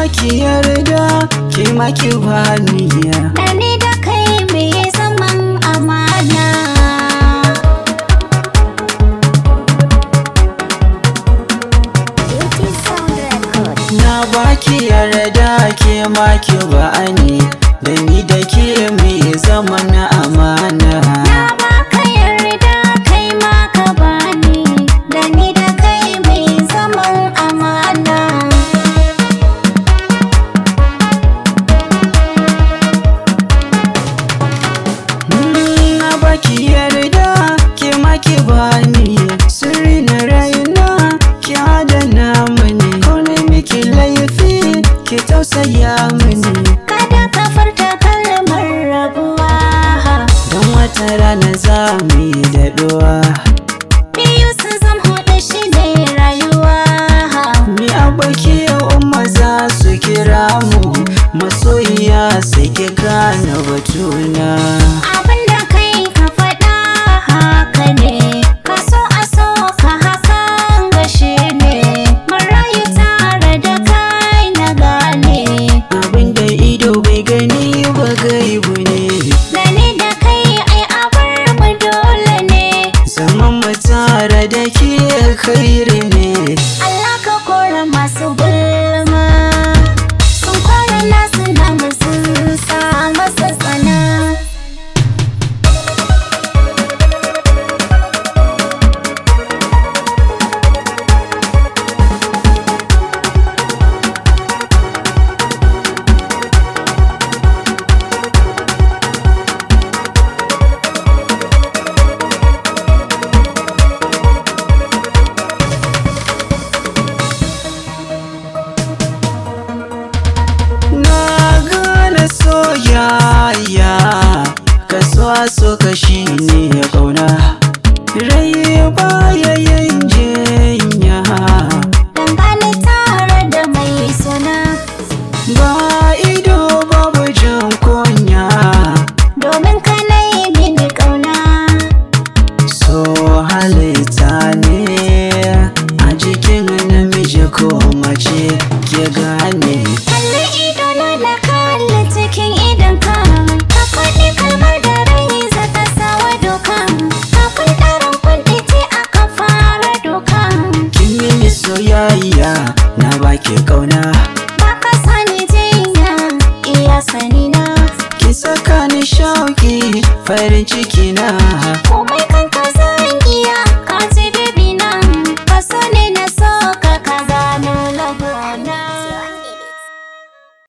baki yarda ke maki bani. Da ni da kai me zaman amana. Na baki yarda ke maki bani, da ni da ke me zaman amana. Na baka yarda kai ma ka bani, da ni da kai me zaman amana. Na baki yarda ke maki bani, sirri na raina ki adana mini. Kone miki laifi ki tausaya mini, Kada ka furta kalmar rabuwa. don wata rana za mu yi daɗuwa. Biyu su zam huɗu shi ne rayuwa. Ni a baki umma za su kira mu masoyiya, sai ki gane batuna. Abinda kai ka faɗa haka ne, ka so a so ka hakan gashi ne. Mun rayu tare da kai na gane, Abinda ido bai gani ba gaibu ne, da ni da kai ai abar mu dole ne. zaman mu tare da ke khairi ne. Allah ka kora masu gulma, sun kora nasu namu sun sa masa tsana. Na gane soyayya, kasuwa so kashi ne ya ƙauna. Rai baya yin jinya, Dangane tare da mai suna, ba ido babu jin kunya. domin ka na yi mini ƙauna. So halitta ne a jikin namiji ko mace, ke gane. Kalli idona na kalli cikin idonka, ka faɗi kalmar da rai za ta sawa doka. Kafin ɗarin kwanɗiti aka fara doka. Kin mini soyayya, na baki ƙauna. Ba ka sani jinya, iya sani na. Ki saka ni shauki, farin ciki na. Komai